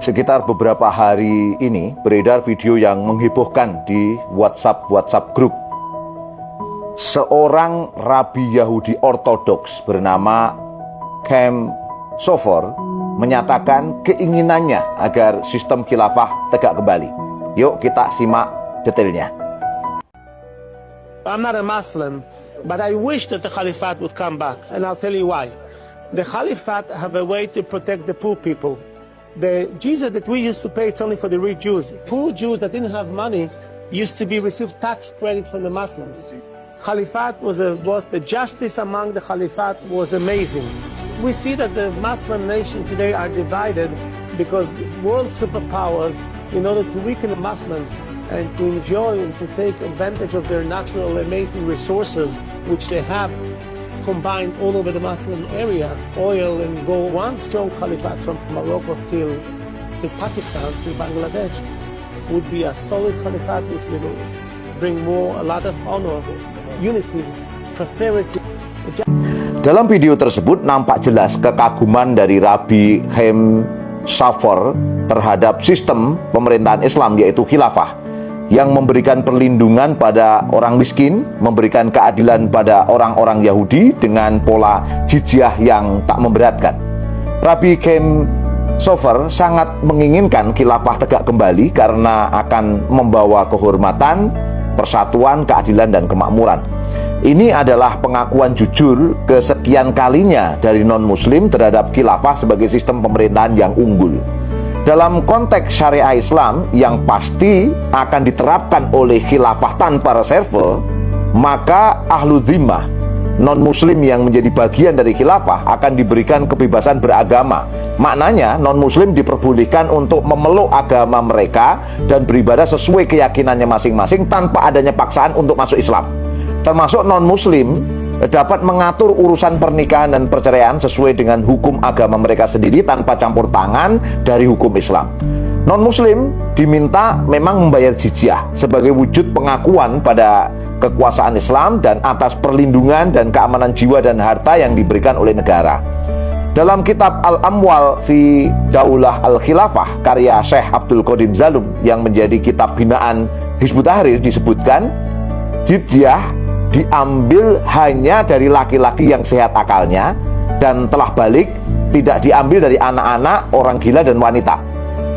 Sekitar beberapa hari ini beredar video yang menghebohkan di WhatsApp grup. Seorang rabi Yahudi ortodoks bernama Chaim Sofer menyatakan keinginannya agar sistem khilafah tegak kembali. Yuk kita simak detailnya. I'm not a Muslim, but I wish that the Caliphate would come back, and I'll tell you why. The Caliphate have a way to protect the poor people. The jizya that we used to pay, it's only for the rich Jews. Poor Jews that didn't have money used to receive tax credit from the Muslims. Caliphate was the justice among the Caliphate was amazing. We see that the Muslim nation today are divided because world superpowers, in order to weaken the Muslims and to enjoy and to take advantage of their natural amazing resources, which they have combined all over the Muslim area, oil and gold. One strong caliphate from Morocco till Pakistan, to Bangladesh, would be a solid caliphate which will bring a lot of honor, unity, prosperity. Dalam video tersebut nampak jelas kekaguman dari Rabi Chaim Sofer terhadap sistem pemerintahan Islam, yaitu khilafah, yang memberikan perlindungan pada orang miskin, memberikan keadilan pada orang-orang Yahudi dengan pola jizyah yang tak memberatkan. Rabi Chaim Sofer sangat menginginkan khilafah tegak kembali karena akan membawa kehormatan, persatuan, keadilan, dan kemakmuran. Ini adalah pengakuan jujur kesekian kalinya dari non-muslim terhadap khilafah sebagai sistem pemerintahan yang unggul. Dalam konteks syariah Islam yang pasti akan diterapkan oleh khilafah tanpa reserve, maka ahlu dhimmah, non-muslim yang menjadi bagian dari khilafah akan diberikan kebebasan beragama. Maknanya non-muslim diperbolehkan untuk memeluk agama mereka dan beribadah sesuai keyakinannya masing-masing tanpa adanya paksaan untuk masuk Islam. Termasuk non-muslim dapat mengatur urusan pernikahan dan perceraian sesuai dengan hukum agama mereka sendiri tanpa campur tangan dari hukum Islam. Non-muslim diminta memang membayar jizyah sebagai wujud pengakuan pada kekuasaan Islam dan atas perlindungan dan keamanan jiwa dan harta yang diberikan oleh negara. Dalam kitab Al-Amwal fi Daulah Al-Khilafah karya Syekh Abdul Qadim Zalum yang menjadi kitab binaan Hizbut Tahrir disebutkan, jizyah diambil hanya dari laki-laki yang sehat akalnya dan telah balik, tidak diambil dari anak-anak, orang gila, dan wanita.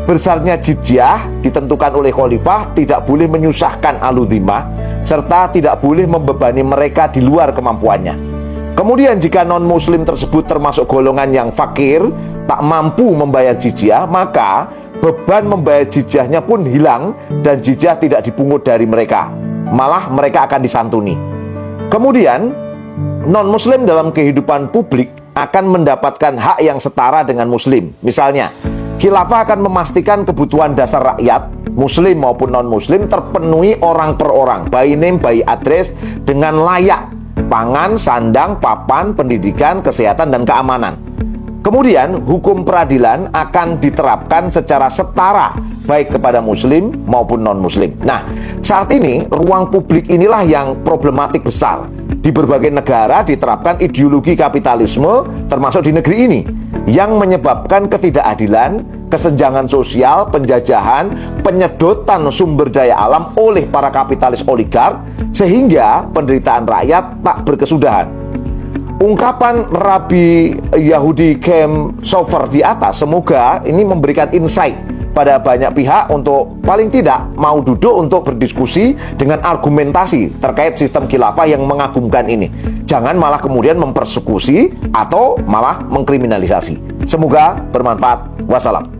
Besarnya jizyah ditentukan oleh khalifah, tidak boleh menyusahkan ahlu dhimmah, serta tidak boleh membebani mereka di luar kemampuannya. Kemudian jika non-muslim tersebut termasuk golongan yang fakir, tak mampu membayar jizyah, maka beban membayar jizyahnya pun hilang dan jizyah tidak dipungut dari mereka. Malah mereka akan disantuni. Kemudian, non-muslim dalam kehidupan publik akan mendapatkan hak yang setara dengan muslim. Misalnya, khilafah akan memastikan kebutuhan dasar rakyat, muslim maupun non-muslim, terpenuhi orang per orang, by name, by address, dengan layak, pangan, sandang, papan, pendidikan, kesehatan, dan keamanan. Kemudian, hukum peradilan akan diterapkan secara setara baik kepada muslim maupun non-muslim. Nah, saat ini ruang publik inilah yang problematik besar. Di berbagai negara diterapkan ideologi kapitalisme termasuk di negeri ini yang menyebabkan ketidakadilan, kesenjangan sosial, penjajahan, penyedotan sumber daya alam oleh para kapitalis oligark sehingga penderitaan rakyat tak berkesudahan. Ungkapan Rabi Yahudi Chaim Sofer di atas semoga ini memberikan insight pada banyak pihak untuk paling tidak mau duduk untuk berdiskusi dengan argumentasi terkait sistem khilafah yang mengagumkan ini. Jangan malah kemudian mempersekusi atau malah mengkriminalisasi. Semoga bermanfaat. Wassalam.